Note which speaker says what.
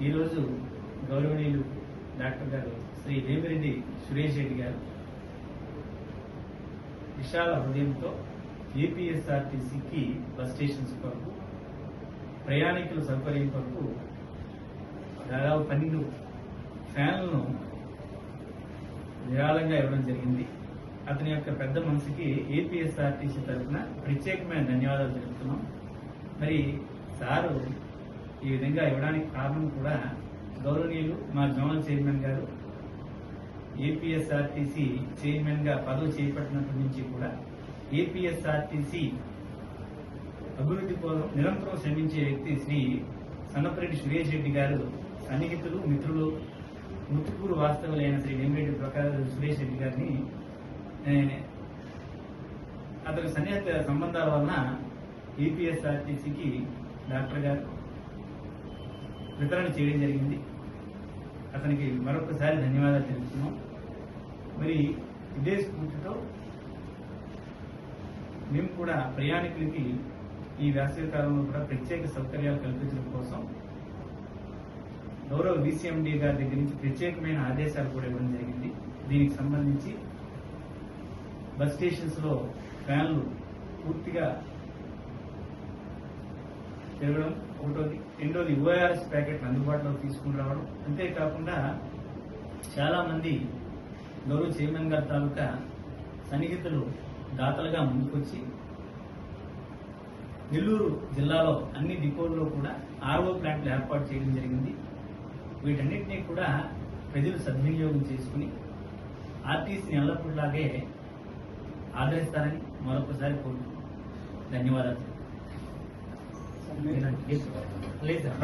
Speaker 1: ఈరోజు గౌరవనీయులు డాక్టర్ గారు శ్రీ వేమిరెడ్డి సురేష్ రెడ్డి గారు విశాల హృదయంతో ఏపీఎస్ఆర్టీసీకి బస్ స్టేషన్స్ కొరకు ప్రయాణికుల సౌకర్యం కొరకు దాదాపు 12 ఫ్యాన్లను విరాళంగా ఇవ్వడం జరిగింది. అతని యొక్క పెద్ద మనసుకి ఏపీఎస్ఆర్టీసీ తరఫున ప్రత్యేకమైన ధన్యవాదాలు తెలుపుతున్నాం. మరి సారు ఈ విధంగా ఇవ్వడానికి కారణం కూడా గౌరవనీయులు మా జోనల్ చైర్మన్ గారు ఏపీఎస్ఆర్టీసీ చైర్మన్ గా పదవి చేపట్టినప్పటి నుంచి కూడా ఏపీఎస్ఆర్టీసీ అభివృద్ధి కోసం నిరంతరం శ్రమించే వ్యక్తి శ్రీ సన్నపరెడ్డి సురేష్ రెడ్డి గారు సన్నిహితులు, మిత్రులు, ముత్తుకూరు వాస్తవులైన శ్రీ వేమిరెడ్డి సురేష్ రెడ్డి గారిని అతని సన్నిహిత సంబంధాల వలన ఏపీఎస్ఆర్టీసీకి డాక్టర్ గారు వితరణ చేయడం జరిగింది. అతనికి మరొకసారి ధన్యవాదాలు తెలుపుతున్నాం. మరి ఇదే స్ఫూర్తితో మేము కూడా ప్రయాణికులకి ఈ వేసవి కాలంలో కూడా ప్రత్యేక సౌకర్యాలు కల్పించడం కోసం గౌరవ వీసీఎండీ గారి దగ్గర నుంచి ప్రత్యేకమైన ఆదేశాలు కూడా ఇవ్వడం జరిగింది. దీనికి సంబంధించి బస్ స్టేషన్స్ లో ఫ్యాన్లు పూర్తిగా తిరగడం ఒకటోది, రెండోది ఓఆర్ఎస్ ప్యాకెట్లు అందుబాటులో తీసుకుని రావడం. అంతేకాకుండా చాలా మంది గౌరవ చైర్మన్ గారి తాలూకా సన్నిహితులు దాతలుగా ముందుకొచ్చి నెల్లూరు జిల్లాలో అన్ని డిపోల్లో కూడా ఆర్ఓ ప్లాంట్లు ఏర్పాటు చేయడం జరిగింది. వీటన్నిటినీ కూడా ప్రజలు సద్వినియోగం చేసుకుని ఆర్టీసీని ఎల్లప్పుడులాగే ఆదరిస్తారని మరొకసారి కోరుతున్నాం. ధన్యవాదాలు. లేదు సార్.